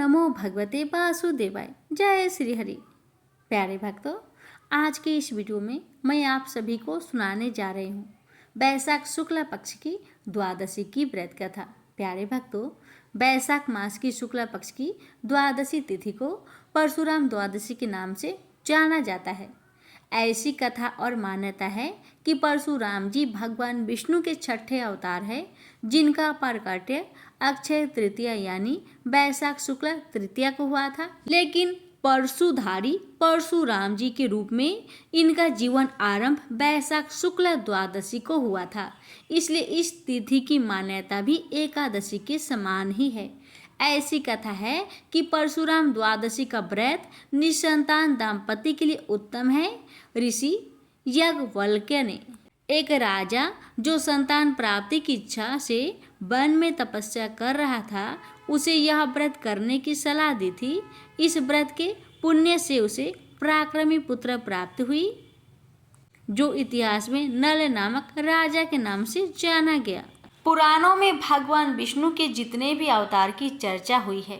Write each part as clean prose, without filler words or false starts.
नमो भगवते वासुदेवाय। जय श्री हरि। प्यारे भक्तों, आज के इस वीडियो में मैं आप सभी को सुनाने जा रही हूँ वैशाख शुक्ल पक्ष की द्वादशी की व्रत कथा। प्यारे भक्तों, वैशाख मास की शुक्ल पक्ष की द्वादशी तिथि को परशुराम द्वादशी के नाम से जाना जाता है। ऐसी कथा और मान्यता है कि परशुराम जी भगवान विष्णु के छठे अवतार है, जिनका प्रकट्य अक्षय तृतीया यानी वैशाख शुक्ल तृतीया को हुआ था। लेकिन परशुधारी परशुराम जी के रूप में इनका जीवन आरंभ वैशाख शुक्ल द्वादशी को हुआ था, इसलिए इस तिथि की मान्यता भी एकादशी के समान ही है। ऐसी कथा है कि परशुराम द्वादशी का व्रत निसंतान दाम्पत्य के लिए उत्तम है। ऋषि याज्ञवल्क्य ने एक राजा जो संतान प्राप्ति की इच्छा से वन में तपस्या कर रहा था, उसे यह व्रत करने की सलाह दी थी। इस व्रत के पुण्य से उसे पराक्रमी पुत्र प्राप्त हुई, जो इतिहास में नल नामक राजा के नाम से जाना गया। पुराणों में भगवान विष्णु के जितने भी अवतार की चर्चा हुई है,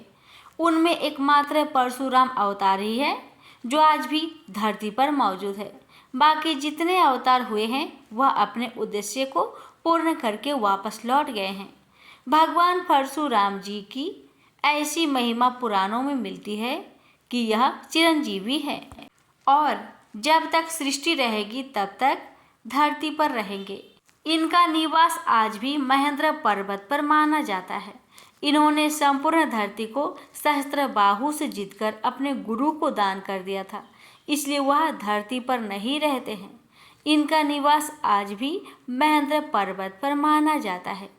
उनमें एकमात्र परशुराम अवतार ही है जो आज भी धरती पर मौजूद है। बाकी जितने अवतार हुए हैं वह अपने उद्देश्य को पूर्ण करके वापस लौट गए हैं। भगवान परशुराम जी की ऐसी महिमा पुराणों में मिलती है कि यह चिरंजीवी है और जब तक सृष्टि रहेगी तब तक धरती पर रहेंगे। इनका निवास आज भी महेंद्र पर्वत पर माना जाता है। इन्होंने संपूर्ण धरती को सहस्त्र बाहु से जीतकर अपने गुरु को दान कर दिया था, इसलिए वह धरती पर नहीं रहते हैं। इनका निवास आज भी महेंद्र पर्वत पर माना जाता है।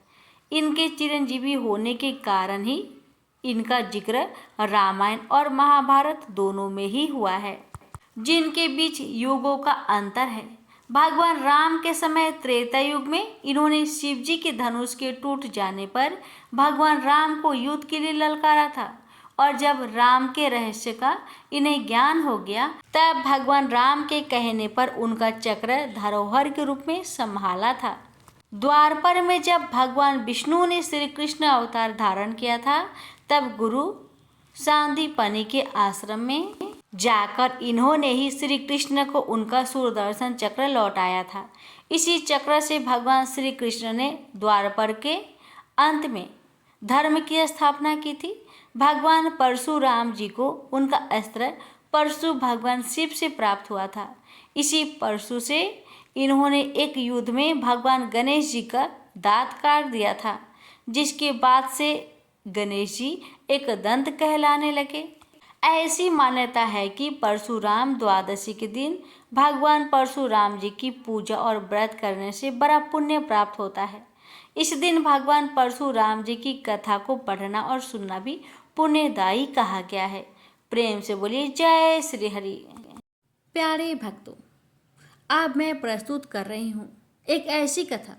इनके चिरंजीवी होने के कारण ही इनका जिक्र रामायण और महाभारत दोनों में ही हुआ है, जिनके बीच युगों का अंतर है। भगवान राम के समय त्रेता युग में इन्होंने शिव जी के धनुष के टूट जाने पर भगवान राम को युद्ध के लिए ललकारा था, और जब राम के रहस्य का इन्हें ज्ञान हो गया तब भगवान राम के कहने पर उनका चक्र धरोहर के रूप में संभाला था। द्वापर में जब भगवान विष्णु ने श्री कृष्ण अवतार धारण किया था, तब गुरु सांदीपनि के आश्रम में जाकर इन्होंने ही श्री कृष्ण को उनका सुदर्शन चक्र लौटाया था। इसी चक्र से भगवान श्री कृष्ण ने द्वापर के अंत में धर्म की स्थापना की थी। भगवान परशुराम जी को उनका अस्त्र परशु भगवान शिव से प्राप्त हुआ था। इसी परशु से इन्होंने एक युद्ध में भगवान गणेश जी का दांत काट दिया था, जिसके बाद से गणेश जी एक दंत कहलाने लगे। ऐसी मान्यता है कि परशुराम द्वादशी के दिन भगवान परशुराम जी की पूजा और व्रत करने से बड़ा पुण्य प्राप्त होता है। इस दिन भगवान परशुराम जी की कथा को पढ़ना और सुनना भी पुण्यदायी कहा गया है। प्रेम से बोलिए जय श्री हरि। प्यारे भक्तों, अब मैं प्रस्तुत कर रही हूँ एक ऐसी कथा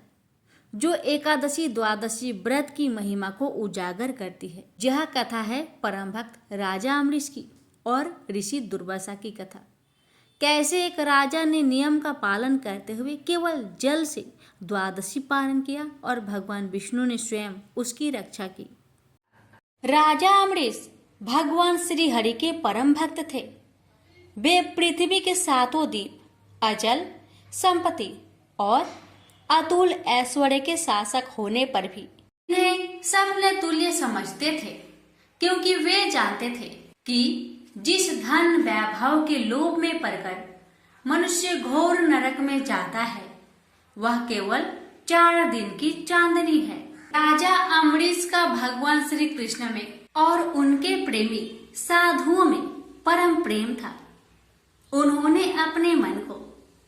जो एकादशी द्वादशी व्रत की महिमा को उजागर करती है। यह कथा है परम भक्त राजा अम्बरीश की और ऋषि दुर्वासा की कथा। कैसे एक राजा ने नियम का पालन करते हुए केवल जल से द्वादशी पालन किया और भगवान विष्णु ने स्वयं उसकी रक्षा की। राजा अम्बरीश भगवान श्री हरि के परम भक्त थे। वे पृथ्वी के सातों द्वीप, अचल संपत्ति और अतुल ऐश्वर्य के शासक होने पर भी इन्हें स्वप्न तुल्य समझते थे, क्योंकि वे जानते थे कि जिस धन वैभव के लोभ में पड़कर मनुष्य घोर नरक में जाता है, वह केवल 4 दिन की चांदनी है। राजा अम्बरीश का भगवान श्री कृष्ण में और उनके प्रेमी साधुओं में परम प्रेम था। उन्होंने अपने मन को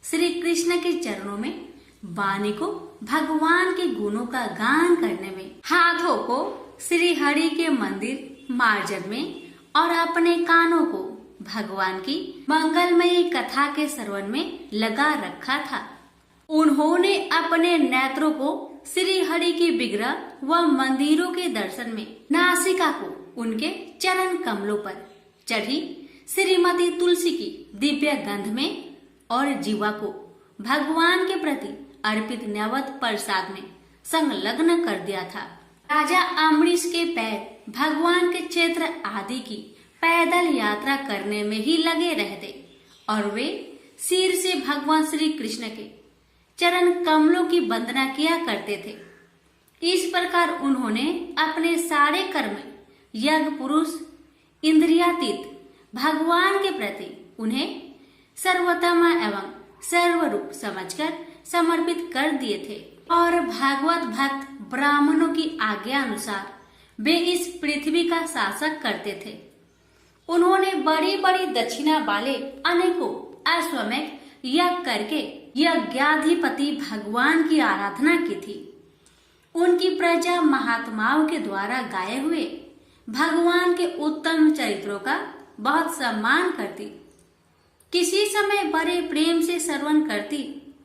श्री कृष्ण के चरणों में, वाणी को भगवान के गुणों का गान करने में, हाथों को श्री हरि के मंदिर मार्जन में और अपने कानों को भगवान की मंगलमयी कथा के श्रवण में लगा रखा था। उन्होंने अपने नेत्रों को श्री हरि के विग्रह व मंदिरों के दर्शन में, नासिका को उनके चरण कमलों पर चढ़ी श्रीमती तुलसी की दिव्य गंध में और जीवा को भगवान के प्रति अर्पित नैवेद्य प्रसाद में संलग्न कर दिया था। राजा अम्बरीश के पैर भगवान के क्षेत्र आदि की पैदल यात्रा करने में ही लगे रहते और वे सिर से भगवान श्री कृष्ण के चरण कमलों की वंदना किया करते थे। इस प्रकार उन्होंने अपने सारे कर्म यज्ञ पुरुष इंद्रियातीत भगवान के प्रति उन्हें सर्वोत्तम एवं सर्वरूप समझकर समर्पित कर दिए थे और भागवत भक्त ब्राह्मणों की आज्ञा अनुसार वे इस पृथ्वी का शासक करते थे। उन्होंने बड़ी बड़ी दक्षिणा वाले अनेकों अश्वमेध यज्ञ करके यज्ञाधिपति भगवान की आराधना की थी। उनकी प्रजा महात्माओं के द्वारा गाए हुए भगवान के उत्तम चरित्रों का बहुत सम्मान करती, किसी समय बड़े प्रेम से श्रवण करती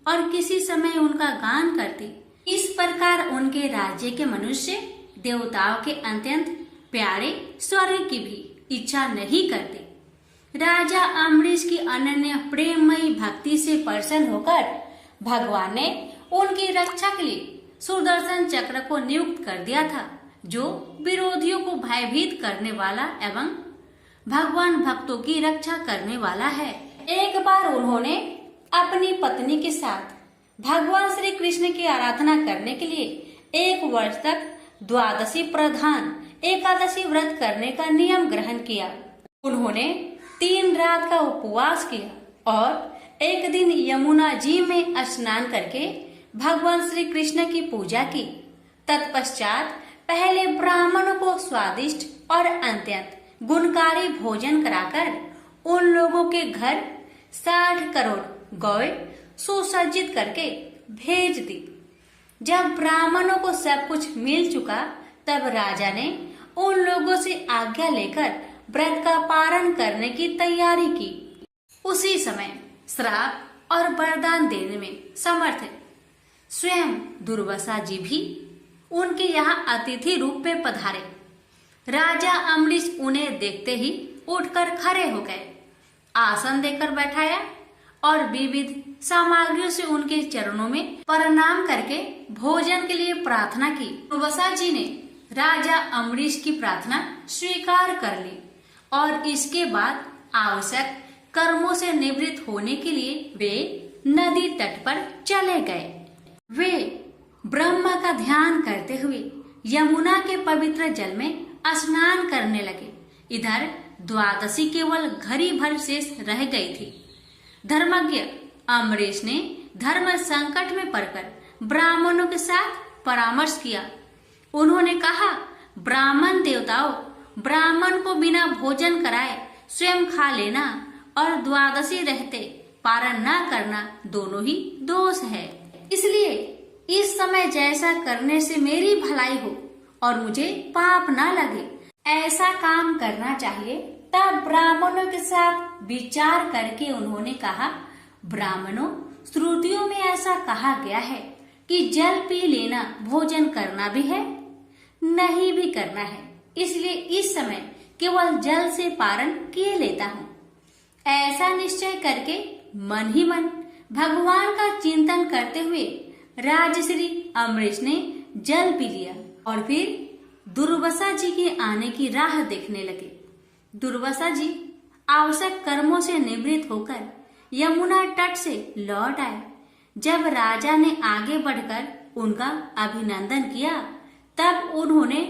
और किसी समय उनका गान करती। इस प्रकार उनके राज्य के मनुष्य देवताओं के अत्यंत प्यारे स्वर्ग की भी इच्छा नहीं करते। राजा अम्बरीश की अनन्य प्रेममयी भक्ति से प्रसन्न होकर भगवान ने उनकी रक्षा के लिए सुदर्शन चक्र को नियुक्त कर दिया था, जो विरोधियों को भयभीत करने वाला एवं भगवान भक्तों की रक्षा करने वाला है। एक बार उन्होंने अपनी पत्नी के साथ भगवान श्री कृष्ण की आराधना करने के लिए 1 वर्ष तक द्वादशी प्रधान एकादशी व्रत करने का नियम ग्रहण किया। उन्होंने 3 रात का उपवास किया और एक दिन यमुना जी में स्नान करके भगवान श्री कृष्ण की पूजा की। तत्पश्चात पहले ब्राह्मणों को स्वादिष्ट और अत्यंत गुणकारी भोजन कराकर उन लोगों के घर 60 करोड़ गौएं सुसज्जित करके भेज दी। जब ब्राह्मणों को सब कुछ मिल चुका तब राजा ने उन लोगों से आज्ञा लेकर व्रत का पारण करने की तैयारी की। उसी समय श्राप और वरदान देने में समर्थ स्वयं दुर्वासा जी भी उनके यहाँ अतिथि रूप में पधारे। राजा अम्बरीश उन्हें देखते ही उठकर खड़े हो गए, आसन देकर बैठाया और विविध सामग्रियों से उनके चरणों में प्रणाम करके भोजन के लिए प्रार्थना की। दुर्वासा जी ने राजा अम्बरीश की प्रार्थना स्वीकार कर ली और इसके बाद आवश्यक कर्मों से निवृत्त होने के लिए वे नदी तट पर चले गए। वे ब्रह्मा का ध्यान करते हुए यमुना के पवित्र जल में स्नान करने लगे। इधर द्वादशी केवल घड़ी भर शेष रह गई थी। धर्मज्ञ अम्बरीश ने धर्म संकट में पड़कर ब्राह्मणों के साथ परामर्श किया। उन्होंने कहा, ब्राह्मण देवताओं, ब्राह्मण को बिना भोजन कराए स्वयं खा लेना और द्वादशी रहते पारण न करना दोनों ही दोष है। इसलिए इस समय जैसा करने से मेरी भलाई हो और मुझे पाप न लगे, ऐसा काम करना चाहिए। तब ब्राह्मणों के साथ विचार करके उन्होंने कहा, ब्राह्मणों, श्रुतियों में ऐसा कहा गया है कि जल पी लेना भोजन करना भी है, नहीं भी करना है। इसलिए इस समय केवल जल से पारण किए लेता हूँ। ऐसा निश्चय करके मन ही मन भगवान का चिंतन करते हुए राजश्री अम्बरीश ने जल पी लिया और फिर दुर्वासा जी के आने की राह देखने लगे। दुर्वासा जी आवश्यक कर्मों से निवृत्त होकर यमुना तट से लौट आए। जब राजा ने आगे बढ़कर उनका अभिनंदन किया तब उन्होंने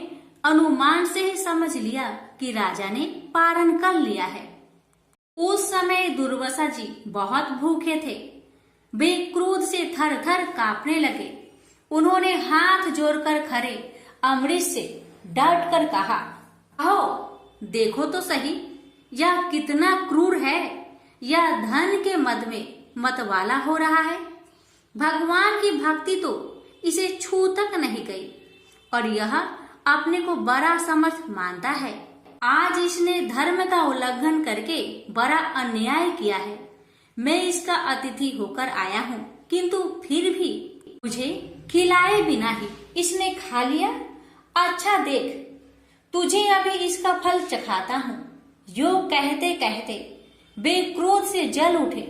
अनुमान से ही समझ लिया कि राजा ने पारण कर लिया है। उस समय दुर्वासा जी बहुत भूखे थे। वे क्रोध से थर थर कांपने लगे। उन्होंने हाथ जोड़कर खड़े अम्बरीश से डट कर कहा, आओ देखो तो सही, यह कितना क्रूर है। यह धन के मद में मतवाला हो रहा है। भगवान की भक्ति तो इसे छू तक नहीं गई और यह अपने को बड़ा समर्थ मानता है। आज इसने धर्म का उल्लंघन करके बड़ा अन्याय किया है। मैं इसका अतिथि होकर आया हूँ, किंतु फिर भी मुझे खिलाए बिना ही इसने खा लिया। अच्छा देख, तुझे अभी इसका फल चखाता हूँ। यो कहते कहते वे क्रोध से जल उठे।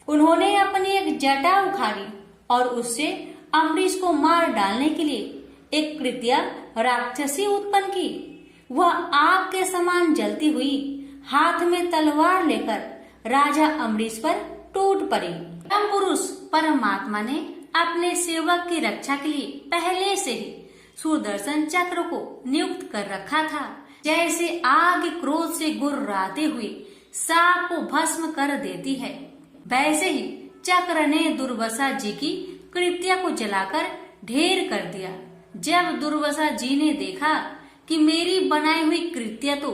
उन्होंने अपनी एक जटा उखाड़ी और उससे अम्बरीश को मार डालने के लिए एक कृत्या राक्षसी उत्पन्न की। वह आग के समान जलती हुई हाथ में तलवार लेकर राजा अम्बरीश पर टूट पड़ी। परम पुरुष परमात्मा ने अपने सेवक की रक्षा के लिए पहले से ही सुदर्शन चक्र को नियुक्त कर रखा था। जैसे आग क्रोध से गुर्राते हुए सांप को भस्म कर देती है, वैसे ही चक्र ने दुर्वासा जी की कृत्या को जलाकर ढेर कर दिया। जब दुर्वासा जी ने देखा कि मेरी बनाई हुई कृत्या तो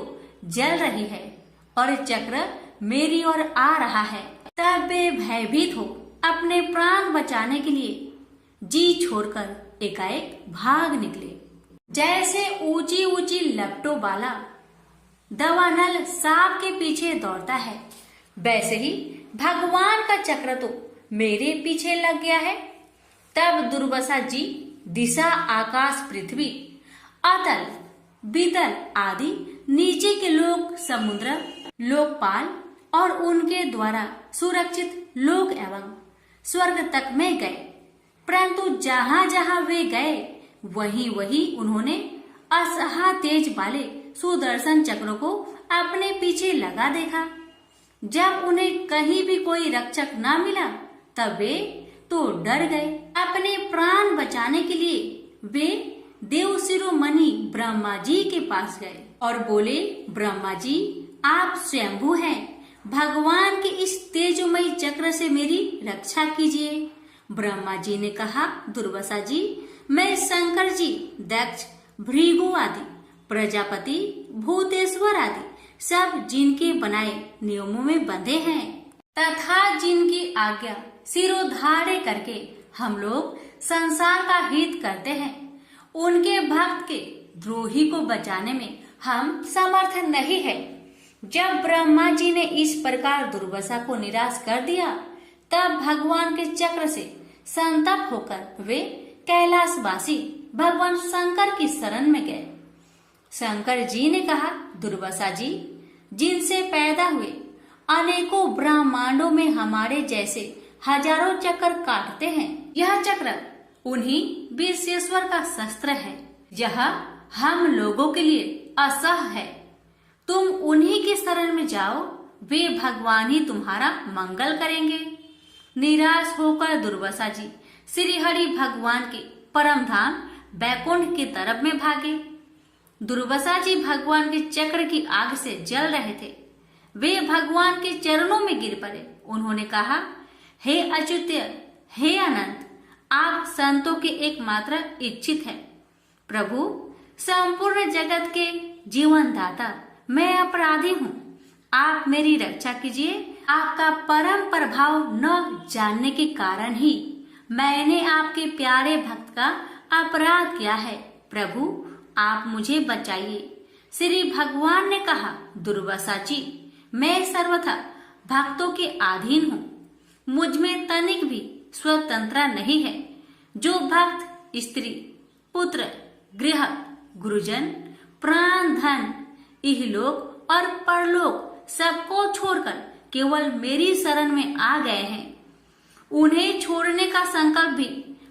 जल रही है और चक्र मेरी ओर आ रहा है, तब वे भयभीत हो अपने प्राण बचाने के लिए जी छोड़कर एकाएक भाग निकले। जैसे ऊंची ऊंची लपटों वाला दवानल सांप के पीछे दौड़ता है, वैसे ही भगवान का चक्र तो मेरे पीछे लग गया है। तब दुर्वासा जी दिशा, आकाश, पृथ्वी, अतल, बीतल आदि नीचे के लोक, समुद्र, लोकपाल और उनके द्वारा सुरक्षित लोक एवं स्वर्ग तक में गए। परंतु जहाँ जहाँ वे गए वहीं वहीं उन्होंने असहा तेज वाले सुदर्शन चक्र को अपने पीछे लगा देखा। जब उन्हें कहीं भी कोई रक्षक न मिला तब वे तो डर गए। अपने प्राण बचाने के लिए वे देव शिरोमणि ब्रह्मा जी के पास गए और बोले, ब्रह्मा जी आप स्वयंभू हैं, भगवान के इस तेजोमयी चक्र से मेरी रक्षा कीजिए। ब्रह्मा जी ने कहा, दुर्वासा जी मैं शंकर जी, दक्ष, भृगु आदि, प्रजापति, भूतेश्वर आदि सब जिनके बनाए नियमों में बंधे हैं तथा जिनकी आज्ञा सिरोधार्य करके हम लोग संसार का हित करते हैं, उनके भक्त के द्रोही को बचाने में हम समर्थ नहीं है। जब ब्रह्मा जी ने इस प्रकार दुर्वासा को निराश कर दिया तब भगवान के चक्र से संतप्त होकर वे कैलाशवासी भगवान शंकर की शरण में गए। शंकर जी ने कहा, दुर्वासा जी जिनसे पैदा हुए अनेकों ब्रह्मांडों में हमारे जैसे हजारों चक्र काटते हैं, यह चक्र उन्हीं विश्वेश्वर का शस्त्र है। यह हम लोगों के लिए असह है। तुम उन्हीं के शरण में जाओ, वे भगवान ही तुम्हारा मंगल करेंगे। निराश होकर दुर्वासा जी श्री हरि भगवान के परम धाम बैकुंठ की तरफ में भागे। दुर्वासा जी भगवान के चक्र की आग से जल रहे थे। वे भगवान के चरणों में गिर पड़े। उन्होंने कहा, हे अच्युत, हे अनंत, आप संतों के एकमात्र इच्छित है। प्रभु संपूर्ण जगत के जीवन दाता, मैं अपराधी हूँ, आप मेरी रक्षा कीजिए। आपका परम प्रभाव न जानने के कारण ही मैंने आपके प्यारे भक्त का अपराध किया है। प्रभु आप मुझे बचाइए। श्री भगवान ने कहा, दुर्वासा जी मैं सर्वथा भक्तों के अधीन हूँ, मुझ में तनिक भी स्वतंत्रता नहीं है। जो भक्त स्त्री, पुत्र, गृह, गुरुजन, प्राण, धन, इहलोक और परलोक सबको छोड़कर केवल मेरी शरण में आ गए हैं, उन्हें छोड़ने का संकल्प भी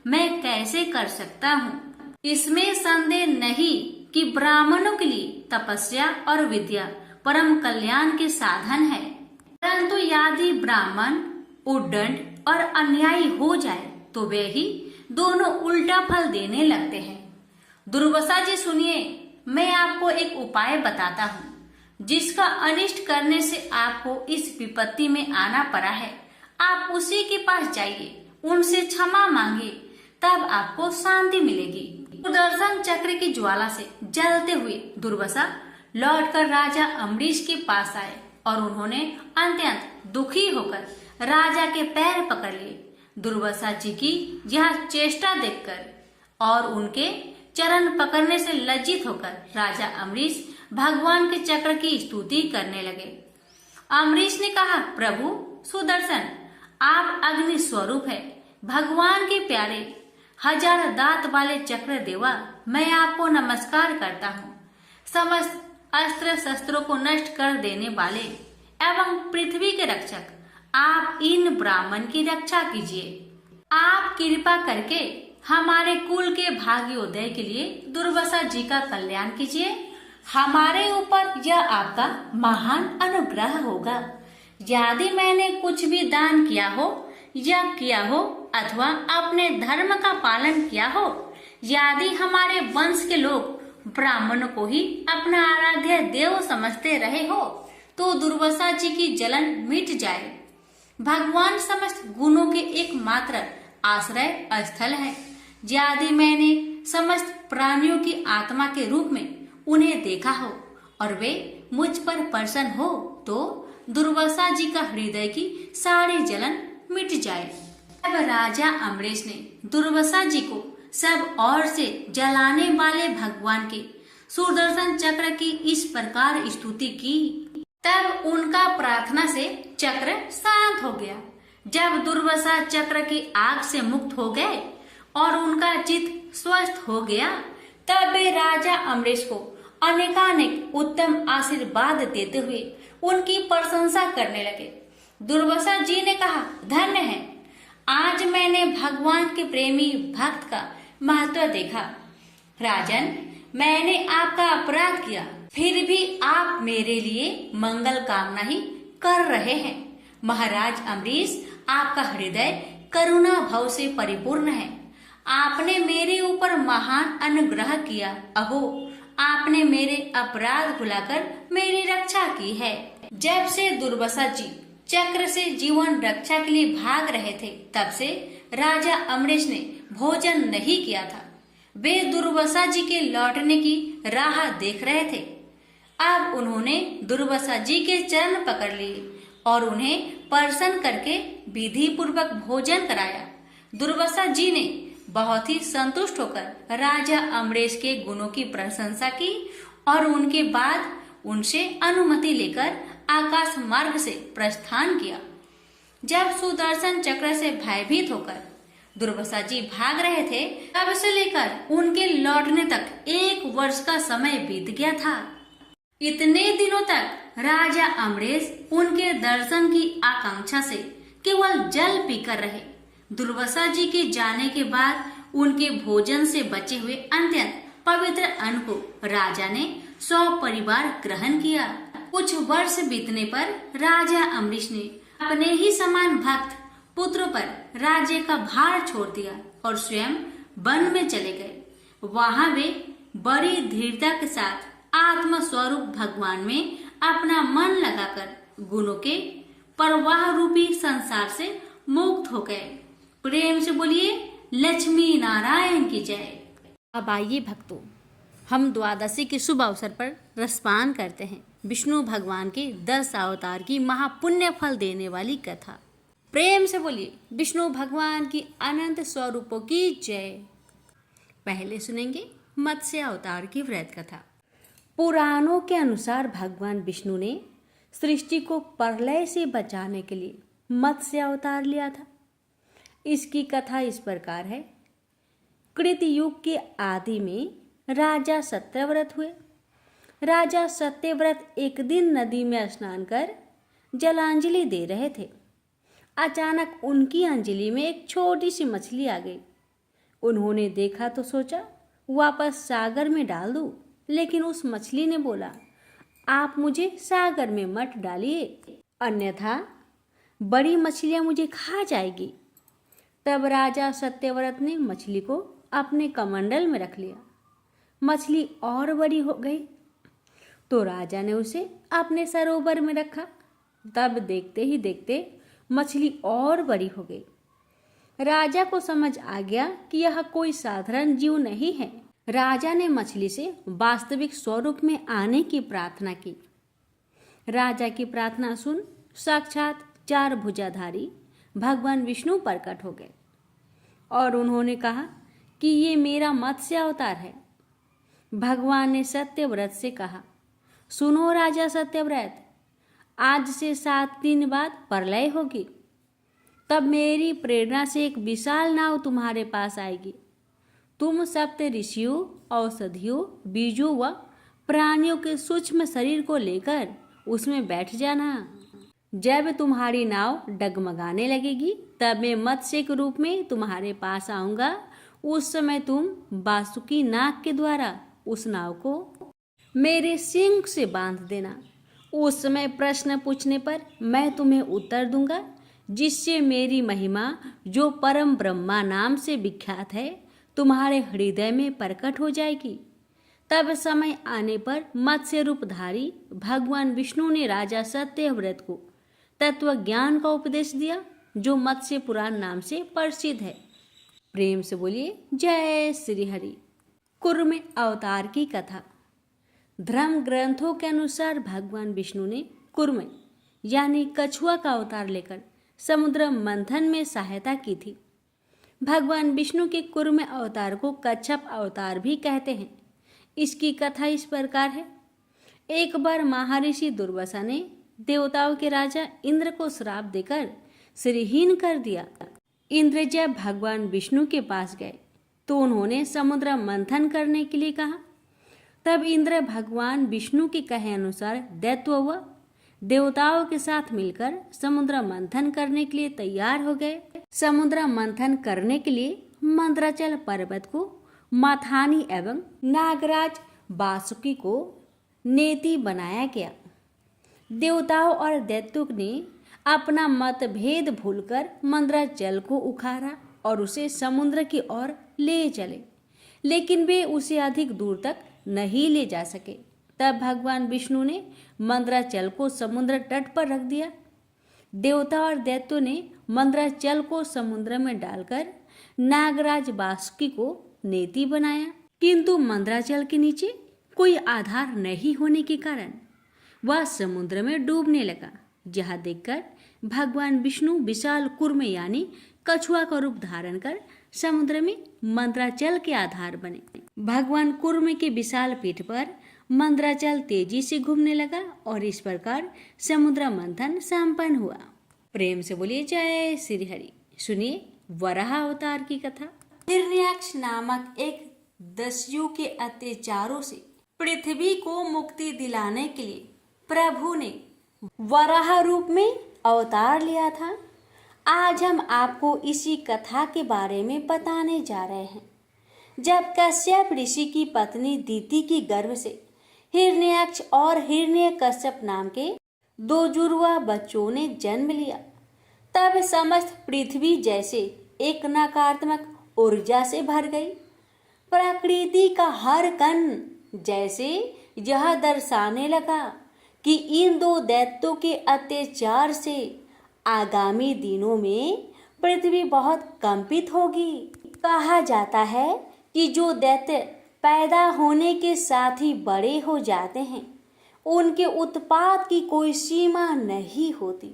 मैं कैसे कर सकता हूँ। इसमें संदेह नहीं कि ब्राह्मणों के लिए तपस्या और विद्या परम कल्याण के साधन है, परंतु यदि ब्राह्मण उद्दंड और अन्यायी हो जाए तो वे ही दोनों उल्टा फल देने लगते हैं। दुर्वासा जी सुनिए, मैं आपको एक उपाय बताता हूँ जिसका अनिष्ट करने से आपको इस विपत्ति में आना पड़ा है। आप उसी के पास जाइए, उनसे क्षमा मांगिए, तब आपको शांति मिलेगी। सुदर्शन चक्र की ज्वाला से जलते हुए दुर्वासा लौटकर राजा अम्बरीश के पास आए और उन्होंने अत्यंत दुखी होकर राजा के पैर पकड़ लिए। दुर्वासा जी की यह चेष्टा देखकर और उनके चरण पकड़ने से लज्जित होकर राजा अम्बरीश भगवान के चक्र की स्तुति करने लगे। अम्बरीश ने कहा, प्रभु सुदर्शन आप अग्नि स्वरूप है, भगवान के प्यारे हजार दांत वाले चक्र देवा, मैं आपको नमस्कार करता हूँ। समस्त अस्त्र शस्त्रों को नष्ट कर देने वाले एवं पृथ्वी के रक्षक, आप इन ब्राह्मण की रक्षा कीजिए। आप कृपा करके हमारे कुल के भाग्योदय के लिए दुर्वासा जी का कल्याण कीजिए। हमारे ऊपर यह आपका महान अनुग्रह होगा। यदि मैंने कुछ भी दान किया हो या किया हो अथवा अपने धर्म का पालन किया हो, यदि हमारे वंश के लोग ब्राह्मण को ही अपना आराध्य देव समझते रहे हो, तो दुर्वासा जी की जलन मिट जाए। भगवान समस्त गुणों के एकमात्र आश्रय स्थल है। यदि मैंने समस्त प्राणियों की आत्मा के रूप में उन्हें देखा हो और वे मुझ पर प्रसन्न हो, तो दुर्वासा जी का हृदय की सारी जलन मिट जाए। अब राजा अम्बरीश ने दुर्वासा जी को सब ओर से जलाने वाले भगवान के सुदर्शन चक्र की इस प्रकार स्तुति की। तब उनका प्रार्थना से चक्र शांत हो गया। जब दुर्वासा चक्र की आग से मुक्त हो गए और उनका चित्त स्वस्थ हो गया, तब वे राजा अम्बरीश को अनेकानेक उत्तम आशीर्वाद देते हुए उनकी प्रशंसा करने लगे। दुर्वासा जी ने कहा, धन्य है, आज मैंने भगवान के प्रेमी भक्त का महत्व देखा। राजन, मैंने आपका अपराध किया, फिर भी आप मेरे लिए मंगल कामना ही कर रहे हैं। महाराज अम्बरीश, आपका हृदय करुणा भाव से परिपूर्ण है। आपने मेरे ऊपर महान अनुग्रह किया। अहो, आपने मेरे अपराध भुलाकर मेरी रक्षा की है। जब से दुर्वासा जी चक्र से जीवन रक्षा के लिए भाग रहे थे, तब से राजा अम्बरीश ने भोजन नहीं किया था। वे दुर्वासा जी के लौटने की राह देख रहे थे। अब उन्होंने दुर्वासा जी के चरण पकड़ लिए और उन्हें प्रसन्न करके विधि पूर्वक भोजन कराया। दुर्वासा जी ने बहुत ही संतुष्ट होकर राजा अम्बरीश के गुणों की प्रशंसा की और उनके बाद उनसे अनुमति लेकर आकाश मार्ग से प्रस्थान किया। जब सुदर्शन चक्र से भयभीत होकर दुर्वासा जी भाग रहे थे, तब से लेकर उनके लौटने तक 1 वर्ष का समय बीत गया था। इतने दिनों तक राजा अम्बरीश उनके दर्शन की आकांक्षा से केवल जल पीकर रहे। दुर्वासा जी के जाने के बाद उनके भोजन से बचे हुए अत्यंत पवित्र अन्न को राजा ने सपरिवार ग्रहण किया। कुछ वर्ष बीतने पर राजा अम्बरीश ने अपने ही समान भक्त पुत्र पर राज्य का भार छोड़ दिया और स्वयं वन में चले गए। वहां वे बड़ी दृढ़ता के साथ आत्म स्वरूप भगवान में अपना मन लगाकर गुणों के प्रवाह रूपी संसार से मुक्त हो गए। प्रेम से बोलिए लक्ष्मी नारायण की जय। अब आइए भक्तों, हम द्वादशी के शुभ अवसर पर रसपान करते हैं विष्णु भगवान के 10 अवतार की महापुण्य फल देने वाली कथा। प्रेम से बोलिए विष्णु भगवान की अनंत स्वरूपों की जय। पहले सुनेंगे मत्स्य अवतार की व्रत कथा। पुराणों के अनुसार भगवान विष्णु ने सृष्टि को प्रलय से बचाने के लिए मत्स्य अवतार लिया था। इसकी कथा इस प्रकार है। कृत युग के आदि में राजा सत्यव्रत हुए। राजा सत्यव्रत एक दिन नदी में स्नान कर जलांजलि दे रहे थे। अचानक उनकी अंजलि में एक छोटी सी मछली आ गई। उन्होंने देखा तो सोचा वापस सागर में डाल दूं, लेकिन उस मछली ने बोला, आप मुझे सागर में मत डालिए, अन्यथा बड़ी मछलियां मुझे खा जाएगी। तब राजा सत्यव्रत ने मछली को अपने कमंडल में रख लिया। मछली और बड़ी हो गई तो राजा ने उसे अपने सरोवर में रखा। तब देखते ही देखते मछली और बड़ी हो गई। राजा को समझ आ गया कि यह कोई साधारण जीव नहीं है। राजा ने मछली से वास्तविक स्वरूप में आने की प्रार्थना की। राजा की प्रार्थना सुन साक्षात 4 भुजाधारी भगवान विष्णु प्रकट हो गए और उन्होंने कहा कि ये मेरा मत्स्य अवतार है। भगवान ने सत्यव्रत से कहा, सुनो राजा सत्यव्रत, आज से 7 दिन बाद प्रलय होगी। तब मेरी प्रेरणा से एक विशाल नाव तुम्हारे पास आएगी। तुम सप्त ऋषियों, औषधियों, बीजों व प्राणियों के सूक्ष्म शरीर को लेकर उसमें बैठ जाना। जब तुम्हारी नाव डगमगाने लगेगी, तब मैं मत्स्य के रूप में तुम्हारे पास आऊंगा। उस समय तुम वासुकी नाग के द्वारा उस नाव को मेरे सींग से बांध देना। उस समय प्रश्न पूछने पर मैं तुम्हें उत्तर दूंगा, जिससे मेरी महिमा, जो परम ब्रह्मा नाम से विख्यात है, तुम्हारे हृदय में प्रकट हो जाएगी। तब समय आने पर मत्स्य रूपधारी भगवान विष्णु ने राजा सत्यव्रत को तत्व ज्ञान का उपदेश दिया, जो मत्स्य पुराण नाम से प्रसिद्ध है। प्रेम से बोलिए जय श्री हरि। कुर्म अवतार की कथा। धर्म ग्रंथों के अनुसार भगवान विष्णु ने कुर्म यानी कछुआ का अवतार लेकर समुद्र मंथन में सहायता की थी। भगवान विष्णु के कुर्म अवतार को कच्छप अवतार भी कहते हैं। इसकी कथा इस प्रकार है। एक बार महर्षि दुर्वासा ने देवताओं के राजा इंद्र को श्राप देकर श्रीहीन कर दिया। इंद्र जब भगवान विष्णु के पास गए तो उन्होंने समुद्र मंथन करने के लिए कहा। तब इंद्र भगवान विष्णु के कहे अनुसार दैत्य व देवताओं के साथ मिलकर समुद्र मंथन करने के लिए तैयार हो गए। समुद्र मंथन करने के लिए मंद्राचल पर्वत को माथानी एवं नागराज वासुकी को नेति बनाया गया। देवताओं और दैत्यों ने अपना मतभेद भूलकर मंद्राचल को उखाड़ा और उसे समुद्र की ओर ले चले, लेकिन वे उसे अधिक दूर तक नहीं ले जा सके। तब भगवान विष्णु ने मंद्राचल को समुद्र तट पर रख दिया। देवता और दैत्यों ने मंद्राचल को समुद्र में डालकर नागराज वासुकी को नेति बनाया, किंतु मंद्राचल के नीचे कोई आधार नहीं होने के कारण वह समुद्र में डूबने लगा। जहाँ देखकर भगवान विष्णु विशाल कुर्म यानी कछुआ का रूप धारण कर समुद्र में मंद्राचल के आधार बने। भगवान कुर्म के विशाल पीठ पर मंद्राचल तेजी से घूमने लगा और इस प्रकार समुद्र मंथन संपन्न हुआ। प्रेम से बोलिए जय श्री हरि। सुनिए वराह अवतार की कथा। हिरण्याक्ष नामक एक दस्यु के अत्याचारों से पृथ्वी को मुक्ति दिलाने के लिए प्रभु ने वराह रूप में अवतार लिया था। आज हम आपको इसी कथा के बारे में बताने जा रहे हैं। जब कश्यप ऋषि की पत्नी दीति की गर्भ से हिरण्याक्ष और हिरण्यकश्यप नाम के दो जुड़वा बच्चों ने जन्म लिया, तब समस्त पृथ्वी जैसे एक नकारात्मक ऊर्जा से भर गई। प्रकृति का हर कण जैसे यह दर्शाने लगा कि इन दो दैत्यों के अत्याचार से आगामी दिनों में पृथ्वी बहुत कंपित होगी। कहा जाता है कि जो दैत्य पैदा होने के साथ ही बड़े हो जाते हैं, उनके उत्पात की कोई सीमा नहीं होती।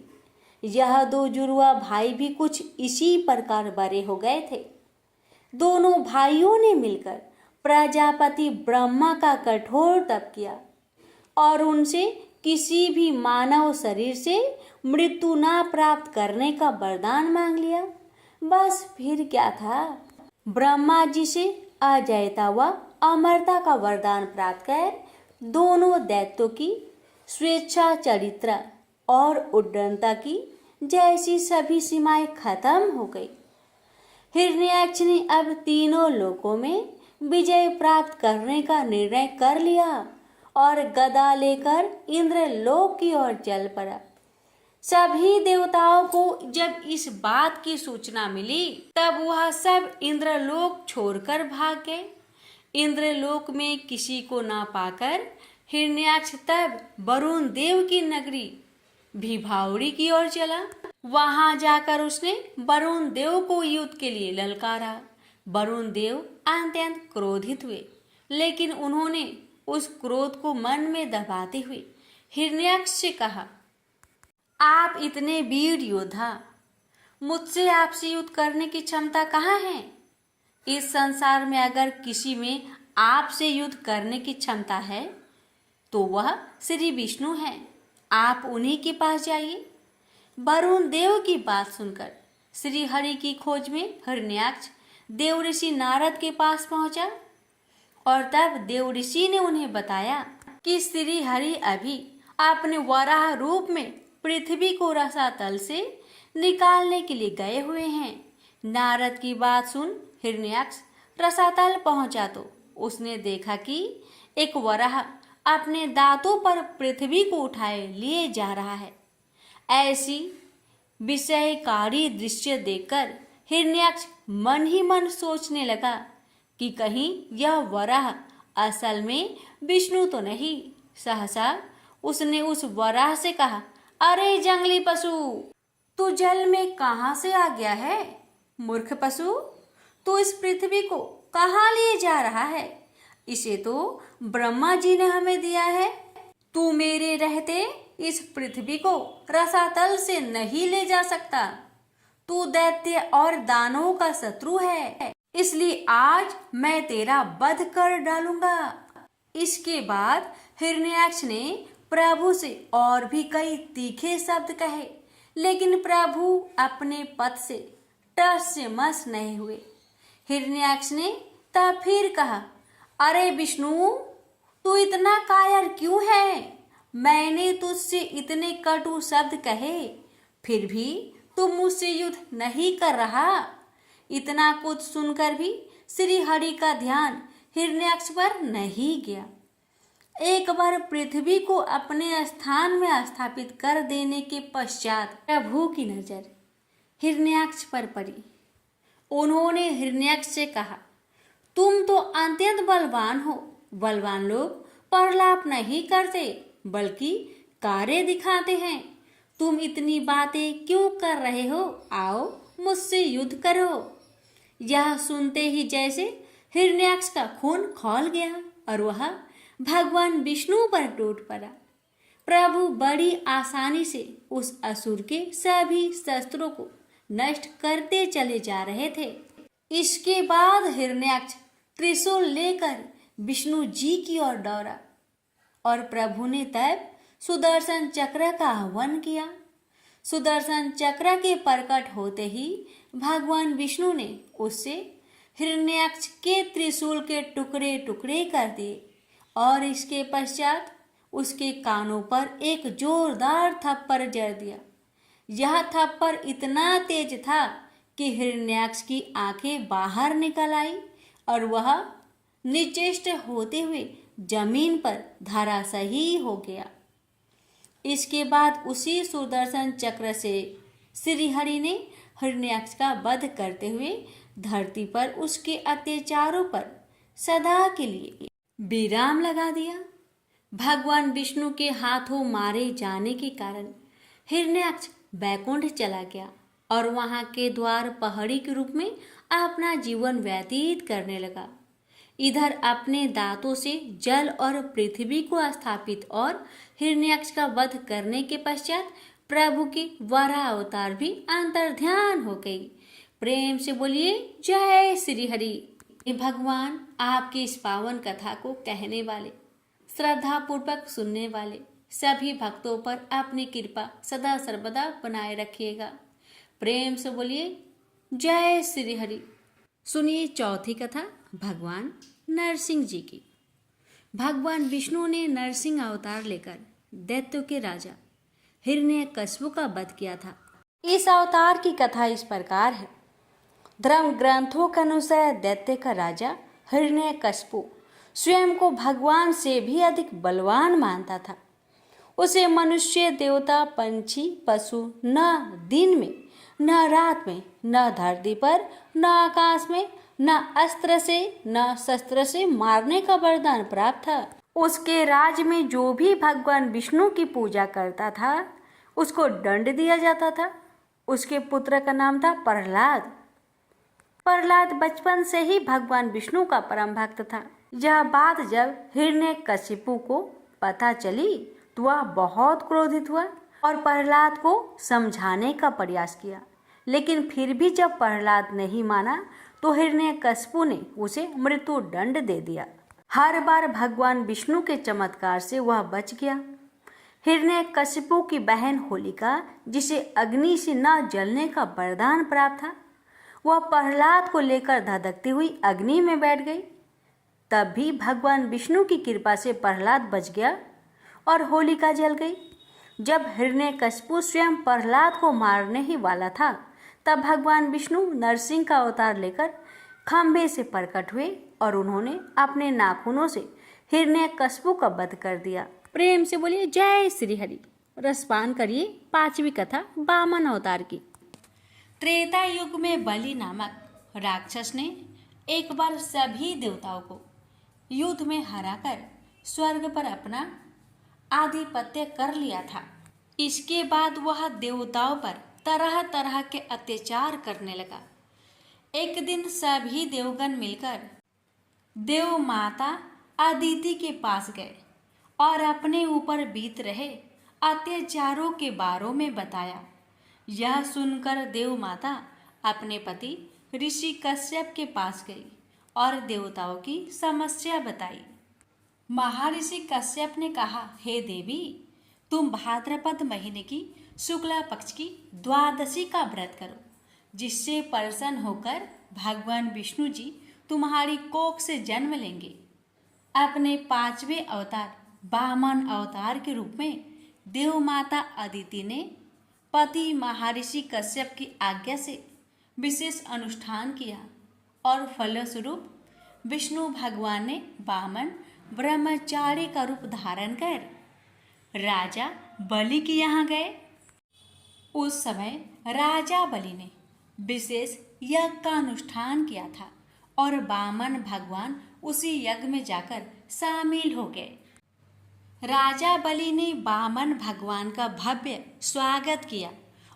यह दो जुड़वा भाई भी कुछ इसी प्रकार बड़े हो गए थे। दोनों भाइयों ने मिलकर प्रजापति ब्रह्मा का कठोर तप किया और उनसे किसी भी मानव शरीर से मृत्यु ना प्राप्त करने का वरदान मांग लिया। बस फिर क्या था, ब्रह्मा जी से अजयता व अमरता का वरदान प्राप्त कर दोनों दैत्यों की स्वेच्छा, चरित्र और उड्डनता की जैसी सभी सीमाएं खत्म हो गई। हिरण्याक्ष ने अब तीनों लोकों में विजय प्राप्त करने का निर्णय कर लिया और गदा लेकर इंद्रलोक की ओर चल पड़ा। सभी देवताओं को जब इस बात की सूचना मिली, तब वह सब इंद्रलोक छोड़कर भाग गए। इंद्रलोक में किसी को ना पाकर हिरण्याक्ष तब वरुण देव की नगरी भिभावरी की ओर चला। वहां जाकर उसने वरुण देव को युद्ध के लिए ललकारा। वरुण देव अत्यंत क्रोधित हुए, लेकिन उन्होंने उस क्रोध को मन में दबाते हुए हिरण्याक्ष से कहा, आप इतने वीर योद्धा, मुझसे आपसे युद्ध करने की क्षमता कहाँ है? इस संसार में अगर किसी में आपसे युद्ध करने की क्षमता है तो वह श्री विष्णु हैं। आप उन्हीं के पास जाइए। वरुण देव की बात सुनकर श्री हरि की खोज में हिरण्याक्ष देव ऋषि नारद के पास पहुंचा और तब देव ऋषि ने उन्हें बताया कि श्री हरि अभी अपने वराह रूप में पृथ्वी को रसातल से निकालने के लिए गए हुए हैं। नारद की बात सुन हिरण्याक्ष रसातल पहुंचा तो उसने देखा कि एक वराह अपने दांतों पर पृथ्वी को उठाए लिए जा रहा है। ऐसी विस्मयकारी दृश्य देखकर हिरण्याक्ष मन ही मन सोचने लगा कि कहीं यह वराह असल में विष्णु तो नहीं। सहसा उसने उस वराह से कहा, अरे जंगली पशु, तू जल में कहाँ से आ गया है? मूर्ख पशु, तू इस पृथ्वी को कहाँ लिए जा रहा है? इसे तो ब्रह्मा जी ने हमें दिया है। तू मेरे रहते इस पृथ्वी को रसातल से नहीं ले जा सकता। तू दैत्य और दानवों का शत्रु है, इसलिए आज मैं तेरा वध कर डालूंगा। इसके बाद हिरण्याक्ष ने प्रभु से और भी कई तीखे शब्द कहे, लेकिन प्रभु अपने पद से टस से मस नहीं हुए। हिरण्याक्ष ने तब फिर कहा, अरे विष्णु, तू इतना कायर क्यों है? मैंने तुझसे इतने कटु शब्द कहे, फिर भी तू मुझसे युद्ध नहीं कर रहा। इतना कुछ सुनकर भी श्री हरि का ध्यान हिरण्याक्ष पर नहीं गया। एक बार पृथ्वी को अपने स्थान में स्थापित कर देने के पश्चात प्रभु की नजर हिरण्याक्ष पर पड़ी। उन्होंने हिरण्याक्ष से कहा, तुम तो अत्यंत बलवान हो। बलवान लोग प्रलाप नहीं करते बल्कि कार्य दिखाते हैं। तुम इतनी बातें क्यों कर रहे हो? आओ मुझसे युद्ध करो। यह सुनते ही जैसे हिरण्याक्ष का खून खौल गया और वह भगवान विष्णु पर टूट पड़ा। प्रभु बड़ी आसानी से उस असुर के सभी शस्त्रों को नष्ट करते चले जा रहे थे। इसके बाद हिरण्याक्ष त्रिशूल लेकर विष्णु जी की ओर दौड़ा और प्रभु ने तब सुदर्शन चक्र का आह्वान किया। सुदर्शन चक्र के प्रकट होते ही भगवान विष्णु ने उससे हिरण्याक्ष के त्रिशूल के टुकड़े टुकड़े कर दिए और इसके पश्चात उसके कानों पर एक जोरदार थप्पड़ जड़ दिया। यह थप्पड़ इतना तेज था कि हिरण्याक्ष की आंखें बाहर निकल आई और वह निचेष्ट होते हुए जमीन पर धराशायी हो गया। इसके बाद उसी सुदर्शन चक्र से श्री हरि ने हिरण्याक्ष का वध करते हुए धरती पर उसके अत्याचारों पर सदा के लिए विराम लगा दिया। भगवान विष्णु के हाथों मारे जाने के कारण हिरण्याक्ष बैकुंठ चला गया और वहां के द्वार पहाड़ी के रूप में अपना जीवन व्यतीत करने लगा। इधर अपने दांतों से जल और पृथ्वी को स्थापित और हिरण्याक्ष का वध करने के पश्चात प्रभु की वराह अवतार भी अंतर्ध्यान हो गई। प्रेम से बोलिए जय श्री हरि। भगवान आपकी इस पावन कथा को कहने वाले, श्रद्धा पूर्वक सुनने वाले सभी भक्तों पर अपनी कृपा सदा सर्वदा बनाए रखिएगा। प्रेम से बोलिए जय श्री हरि। सुनिए चौथी कथा भगवान नरसिंह जी की। भगवान विष्णु ने नरसिंह अवतार लेकर दैत्यों के राजा हिरण्यकशिपु का वध किया था। इस अवतार की कथा इस प्रकार है। धर्म ग्रंथों के अनुसार दैत्य का राजा हिरण्यकशिपु स्वयं को भगवान से भी अधिक बलवान मानता था। उसे मनुष्य, देवता, पंछी, पशु न दिन में, न रात में, न धरती पर, न आकाश में, न अस्त्र से, न शस्त्र से मारने का वरदान प्राप्त था। उसके राज्य में जो भी भगवान विष्णु की पूजा करता था उसको दंड दिया जाता था। उसके पुत्र का नाम था प्रहलाद। प्रहलाद बचपन से ही भगवान विष्णु का परम भक्त था। यह बात जब हिरण्यकशिपु को पता चली तो वह बहुत क्रोधित हुआ और प्रहलाद को समझाने का प्रयास किया, लेकिन फिर भी जब प्रहलाद नहीं माना तो हिरण्यकशिपु ने उसे मृत्यु दंड दे दिया। हर बार भगवान विष्णु के चमत्कार से वह बच गया। हिरण्यकशिपु की बहन होलिका, जिसे अग्नि से न जलने का वरदान प्राप्त था, वह प्रहलाद को लेकर धधकती हुई अग्नि में बैठ गई। तब भी भगवान विष्णु की कृपा से प्रहलाद बच गया और होलिका जल गई। जब हिरण्यकशिपु स्वयं प्रहलाद को मारने ही वाला था तब भगवान विष्णु नरसिंह का अवतार लेकर खंभे से प्रकट हुए और उन्होंने अपने नाखूनों से हिरण्यकश्यप का वध कर दिया। प्रेम से बोलिए जय श्री हरि। रसपान करिए पांचवी कथा वामन अवतार की। त्रेता युग में बलि नामक राक्षस ने एक बार सभी देवताओं को युद्ध में हराकर स्वर्ग पर अपना आधिपत्य कर लिया था। इसके बाद वह देवताओं पर तरह तरह के अत्याचार करने लगा। एक दिन सभी देवगण मिलकर देव माता अदिति के पास गए और अपने ऊपर बीत रहे अत्याचारों के बारे में बताया। यह सुनकर देव माता अपने पति ऋषि कश्यप के पास गई और देवताओं की समस्या बताई। महर्षि कश्यप ने कहा, हे देवी, तुम भाद्रपद महीने की शुक्ला पक्ष की द्वादशी का व्रत करो, जिससे प्रसन्न होकर भगवान विष्णु जी तुम्हारी कोख से जन्म लेंगे। अपने पांचवें अवतार वामन अवतार के रूप में देव माता अदिति ने पति महर्षि कश्यप की आज्ञा से विशेष अनुष्ठान किया और फलस्वरूप विष्णु भगवान ने वामन ब्रह्मचारी का रूप धारण कर राजा बलि के यहाँ गए। उस समय राजा बलि ने विशेष यज्ञ का अनुष्ठान किया था और वामन भगवान उसी यज्ञ में जाकर शामिल हो गए। राजा बलि ने वामन भगवान का भव्य स्वागत किया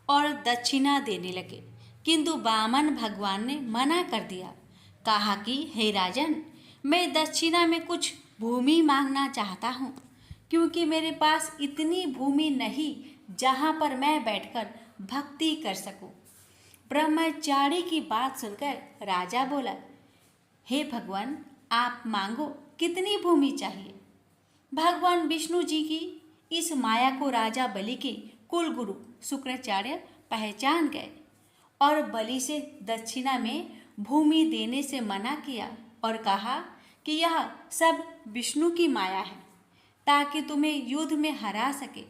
और दक्षिणा देने लगे, किंतु वामन भगवान ने मना कर दिया। कहा कि हे राजन, मैं दक्षिणा में कुछ भूमि मांगना चाहता हूँ, क्योंकि मेरे पास इतनी भूमि नहीं जहाँ पर मैं बैठकर भक्ति कर सकूं। ब्रह्मचारी की बात सुनकर राजा बोला, हे भगवान, आप मांगो, कितनी भूमि चाहिए। भगवान विष्णु जी की इस माया को राजा बलि के कुल गुरु शुक्राचार्य पहचान गए और बलि से दक्षिणा में भूमि देने से मना किया और कहा कि यह सब विष्णु की माया है, ताकि तुम्हें युद्ध में हरा सके।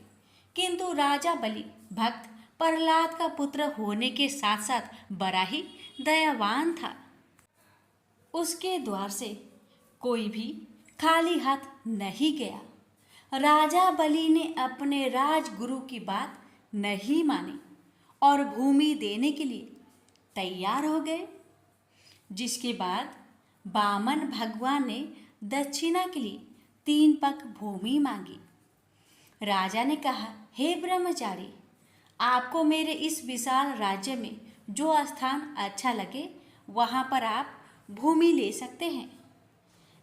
किंतु राजा बलि भक्त प्रहलाद का पुत्र होने के साथ साथ बड़ा ही दयावान था। उसके द्वार से कोई भी खाली हाथ नहीं गया। राजा बलि ने अपने राजगुरु की बात नहीं मानी और भूमि देने के लिए तैयार हो गए। जिसके बाद वामन भगवान ने दक्षिणा के लिए 3 पग भूमि मांगी। राजा ने कहा, हे ब्रह्मचारी, आपको मेरे इस विशाल राज्य में जो स्थान अच्छा लगे वहाँ पर आप भूमि ले सकते हैं।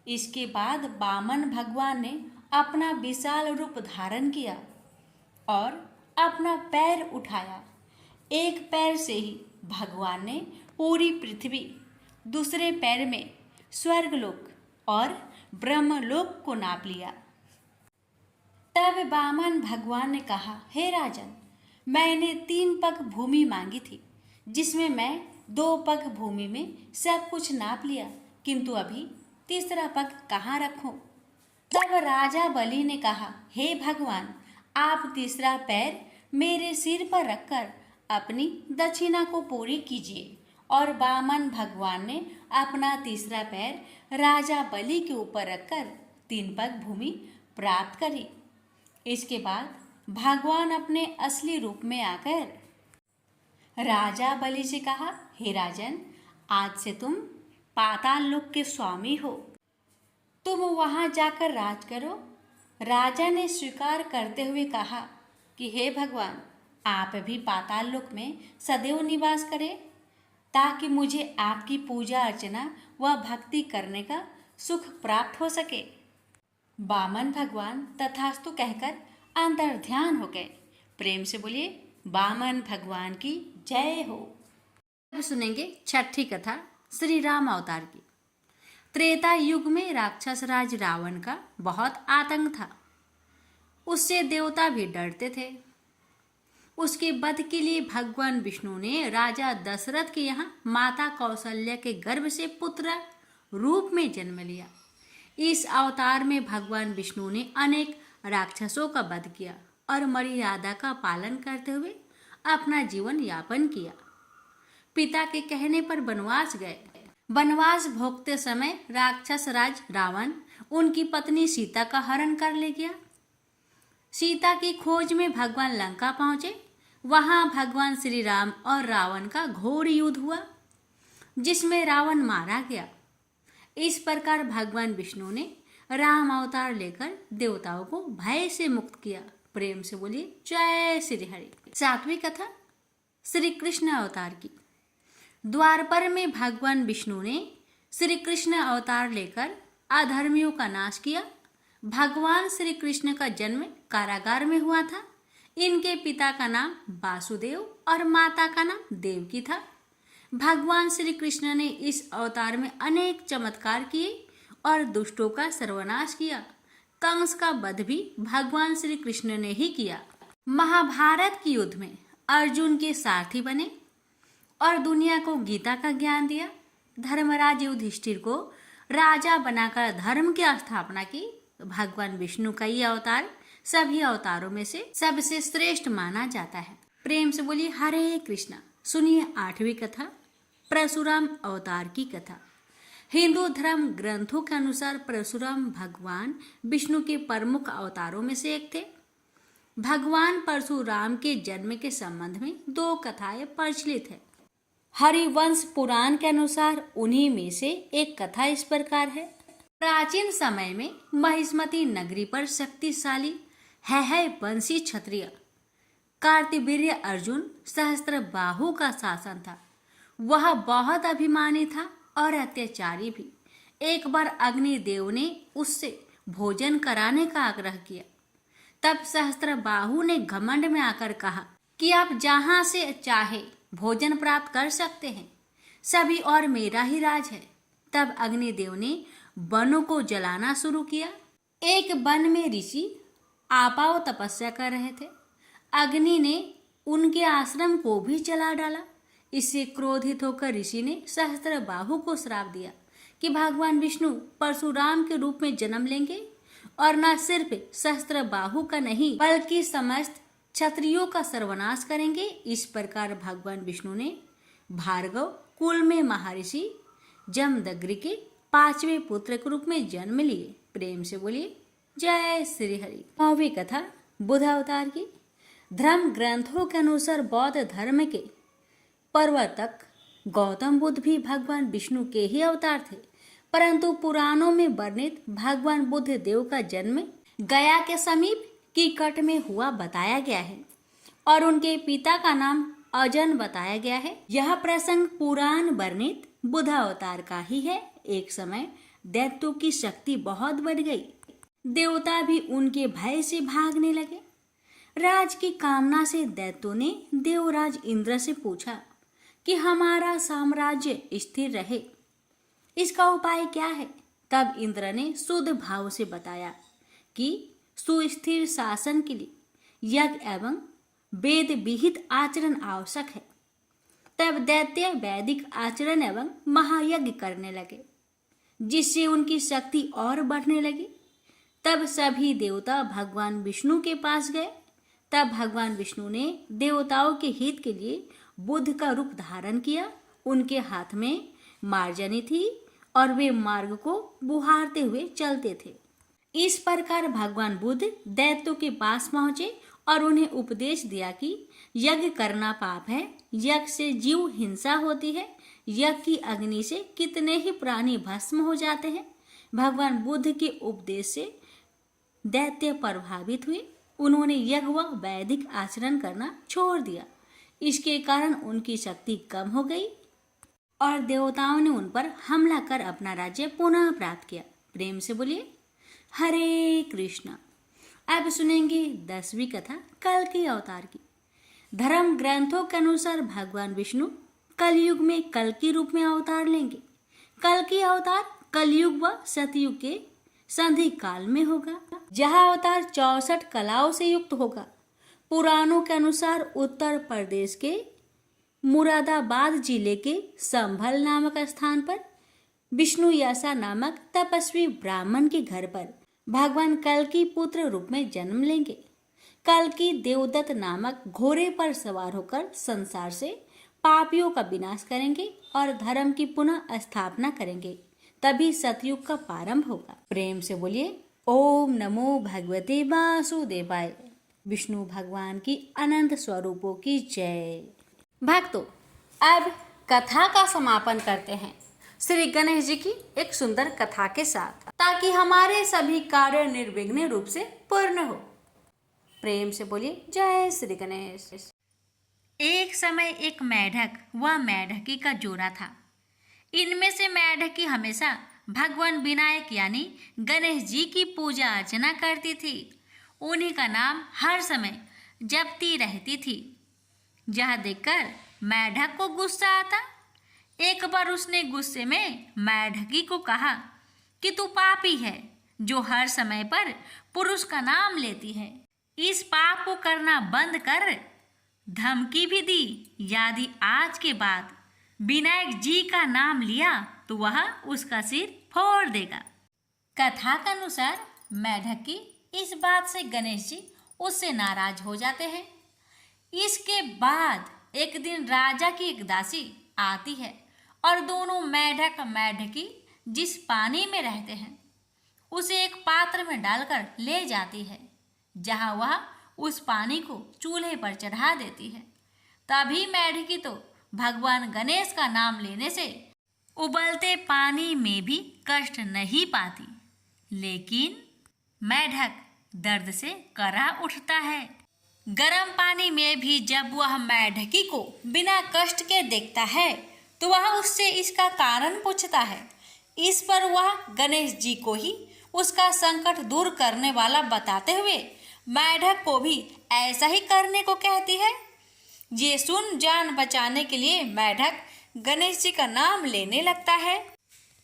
इसके बाद वामन भगवान ने अपना विशाल रूप धारण किया और अपना पैर उठाया। एक पैर से ही भगवान ने पूरी पृथ्वी, दूसरे पैर में स्वर्गलोक और ब्रह्मलोक को नाप लिया। तब वामन भगवान ने कहा, हे राजन, मैंने 3 पग भूमि मांगी थी, जिसमें मैं 2 पग भूमि में सब कुछ नाप लिया, किंतु अभी तीसरा पग कहाँ रखूं? तब राजा बलि ने कहा, हे भगवान, आप तीसरा पैर मेरे सिर पर रखकर अपनी दक्षिणा को पूरी कीजिए। और वामन भगवान ने अपना तीसरा पैर राजा बलि के ऊपर रखकर 3 पग भूमि प्राप्त करी। इसके बाद भगवान अपने असली रूप में आकर राजा बलि से कहा, हे राजन, आज से तुम पाताल लोक के स्वामी हो, तुम वहाँ जाकर राज करो। राजा ने स्वीकार करते हुए कहा कि हे भगवान, आप भी पाताल लोक में सदैव निवास करें, ताकि मुझे आपकी पूजा अर्चना व भक्ति करने का सुख प्राप्त हो सके। वामन भगवान तथास्तु कहकर अंतर्ध्यान हो गए। प्रेम से बोलिए वामन भगवान की जय हो। अब सुनेंगे छठी कथा श्री राम अवतार की। त्रेता युग में राक्षस राज रावण का बहुत आतंक था। उससे देवता भी डरते थे। उसके वध के लिए भगवान विष्णु ने राजा दशरथ के यहाँ माता कौशल्या के गर्भ से पुत्र रूप में जन्म लिया। इस अवतार में भगवान विष्णु ने अनेक राक्षसों का वध किया और मर्यादा का पालन करते हुए अपना जीवन यापन किया। पिता के कहने पर वनवास गए। वनवास भोगते समय राक्षस राज रावण उनकी पत्नी सीता का हरण कर ले गया। सीता की खोज में भगवान लंका पहुंचे। वहां भगवान श्री राम और रावण का घोर युद्ध हुआ, जिसमें रावण मारा गया। इस प्रकार भगवान विष्णु ने राम अवतार लेकर देवताओं को भय से मुक्त किया। प्रेम से बोलिए जय श्री हरि। सातवीं कथा श्री कृष्ण अवतार की। द्वारपर में भगवान विष्णु ने श्री कृष्ण अवतार लेकर अधर्मियों का नाश किया। भगवान श्री कृष्ण का जन्म कारागार में हुआ था। इनके पिता का नाम वासुदेव और माता का नाम देवकी था। भगवान श्री कृष्ण ने इस अवतार में अनेक चमत्कार किए और दुष्टों का सर्वनाश किया। कंस का वध भी भगवान श्री कृष्ण ने ही किया। महाभारत के युद्ध में अर्जुन के सारथी बने और दुनिया को गीता का ज्ञान दिया। धर्मराज युधिष्ठिर को राजा बनाकर धर्म की स्थापना की। भगवान विष्णु का ये अवतार सभी अवतारों में से सबसे श्रेष्ठ माना जाता है। प्रेम से बोलिए हरे कृष्णा। सुनिए आठवीं कथा परशुराम अवतार की कथा। हिंदू धर्म ग्रंथों के अनुसार परशुराम भगवान विष्णु के प्रमुख अवतारों में से एक थे। भगवान परशुराम के जन्म के संबंध में दो कथाएं प्रचलित है। हरिवंश पुराण के अनुसार उन्हीं में से एक कथा इस प्रकार है। प्राचीन समय में महिष्मती नगरी पर शक्तिशाली है वंशी क्षत्रिय कार्तिवीर्य अर्जुन सहस्त्रबाहु का शासन था। वह बहुत अभिमानी था और अत्याचारी भी। एक बार अग्निदेव ने उससे भोजन कराने का आग्रह किया। तब सहस्त्रबाहु ने घमंड में आकर कहा कि आप जहां से चाहे भोजन प्राप्त कर सकते हैं, सभी और मेरा ही राज है। तब अग्निदेव ने वनों को जलाना शुरू किया। एक वन में ऋषि आपाव तपस्या कर रहे थे। अग्नि ने उनके आश्रम को भी जला डाला। इससे क्रोधित होकर ऋषि ने सहस्त्रबाहु को श्राप दिया कि भगवान विष्णु परशुराम के रूप में जन्म लेंगे और न सिर्फ सहस्त्रबाहु का नहीं बल्कि समस्त क्षत्रियों का सर्वनाश करेंगे। इस प्रकार भगवान विष्णु ने भार्गव कुल में महर्षि जमदग्नि के 5वें पुत्र के रूप में जन्म लिए। प्रेम से बोलिए जय श्री हरि। 9वीं कथा बुद्ध अवतार की। धर्म ग्रंथों के अनुसार बौद्ध धर्म के प्रवर्तक गौतम बुद्ध भी भगवान विष्णु के ही अवतार थे, परंतु पुराणों में वर्णित भगवान बुद्ध देव का जन्म गया के समीप कीकट में हुआ बताया गया है और उनके पिता का नाम अजन बताया गया है। यह प्रसंग पुराण वर्णित बुद्ध अवतार का ही है। एक समय दैत्यों की शक्ति बहुत बढ़ गई। देवता भी उनके भय से भागने लगे। राज की कामना से दैत्यों ने देवराज इंद्र से पूछा कि हमारा साम्राज्य स्थिर रहे, इसका उपाय क्या है। तब इंद्र ने शुद्ध भाव से बताया कि सुस्थिर शासन के लिए यज्ञ एवं वेद विहित आचरण आवश्यक है। तब दैत्य वैदिक आचरण एवं महायज्ञ करने लगे, जिससे उनकी शक्ति और बढ़ने लगी। तब सभी देवता भगवान विष्णु के पास गए। तब भगवान विष्णु ने देवताओं के हित के लिए बुद्ध का रूप धारण किया। उनके हाथ में मार्जनी थी और वे मार्ग को बुहारते हुए चलते थे। इस प्रकार भगवान बुद्ध दैत्यों के पास पहुंचे और उन्हें उपदेश दिया कि यज्ञ करना पाप है, यज्ञ से जीव हिंसा होती है, यज्ञ की अग्नि से कितने ही प्राणी भस्म हो जाते हैं। भगवान बुद्ध के उपदेश से दैत्य प्रभावित हुए। उन्होंने यज्ञ व वैदिक आचरण करना छोड़ दिया। इसके कारण उनकी शक्ति कम हो गई और देवताओं ने उन पर हमला कर अपना राज्य पुनः प्राप्त किया। प्रेम से बोलिए हरे कृष्णा। अब सुनेंगे 10वीं कथा कल्कि अवतार की। धर्म ग्रंथों के अनुसार भगवान विष्णु कलयुग में कल्कि रूप में अवतार लेंगे। कल्कि अवतार कलयुग व सतयुग के संधि काल में होगा। यह अवतार 64 कलाओं से युक्त होगा। पुराणों के अनुसार उत्तर प्रदेश के मुरादाबाद जिले के संभल नामक स्थान पर विष्णु यसा नामक तपस्वी ब्राह्मण के घर पर भगवान कल्कि पुत्र रूप में जन्म लेंगे। कल्कि देवदत्त नामक घोड़े पर सवार होकर संसार से पापियों का विनाश करेंगे और धर्म की पुनः स्थापना करेंगे। तभी सतयुग का प्रारंभ होगा। प्रेम से बोलिए ओम नमो भगवते वासुदेवाय। विष्णु भगवान की अनंत स्वरूपों की जय। भक्तों, अब कथा का समापन करते हैं श्री गणेश जी की एक सुंदर कथा के साथ, ताकि हमारे सभी कार्य निर्विघ्न रूप से पूर्ण हो। प्रेम से बोलिए जय श्री गणेश। एक समय एक मेढक व मेढकी का जोड़ा था। इनमें से मेढकी हमेशा भगवान विनायक यानी गणेश जी की पूजा अर्चना करती थी। उन्हीं का नाम हर समय जपती रहती थी। यह देखकर मेढक को गुस्सा आता। एक बार उसने गुस्से में मेढकी को कहा कि तू पापी है जो हर समय पर पुरुष का नाम लेती है। इस पाप को करना बंद कर। धमकी भी दी, यदि आज के बाद विनायक जी का नाम लिया तो वह उसका सिर फोड़ देगा। कथा के अनुसार मेढकी इस बात से गणेश जी उससे नाराज हो जाते हैं। इसके बाद एक दिन राजा की एक दासी आती है और दोनों मेढक मेढकी जिस पानी में रहते हैं उसे एक पात्र में डालकर ले जाती है, जहां वह उस पानी को चूल्हे पर चढ़ा देती है। तभी मेढकी तो भगवान गणेश का नाम लेने से उबलते पानी में भी कष्ट नहीं पाती, लेकिन मेढक दर्द से करा उठता है। गर्म पानी में भी जब वह मेढकी को बिना कष्ट के देखता है तो वह उससे इसका कारण पूछता है। इस पर वह गणेश जी को ही उसका संकट दूर करने वाला बताते हुए मेढक को भी ऐसा ही करने को कहती है। ये सुन जान बचाने के लिए मेढक गणेश जी का नाम लेने लगता है।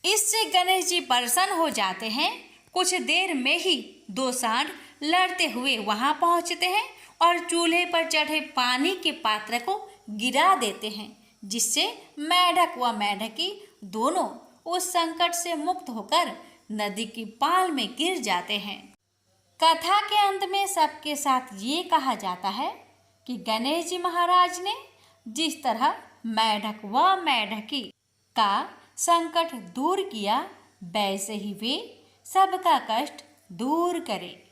इससे गणेश जी प्रसन्न हो जाते हैं। कुछ देर में ही दो सांड लड़ते हुए वहां पहुंचते हैं और चूल्हे पर चढ़े पानी के पात्र को गिरा देते हैं, जिससे मेढक व मेढकी दोनों उस संकट से मुक्त होकर नदी की पाल में गिर जाते हैं। कथा के अंत में सबके साथ ये कहा जाता है कि गणेश जी महाराज ने जिस तरह मेढक व मेढकी का संकट दूर किया, वैसे ही वे सबका कष्ट दूर करें।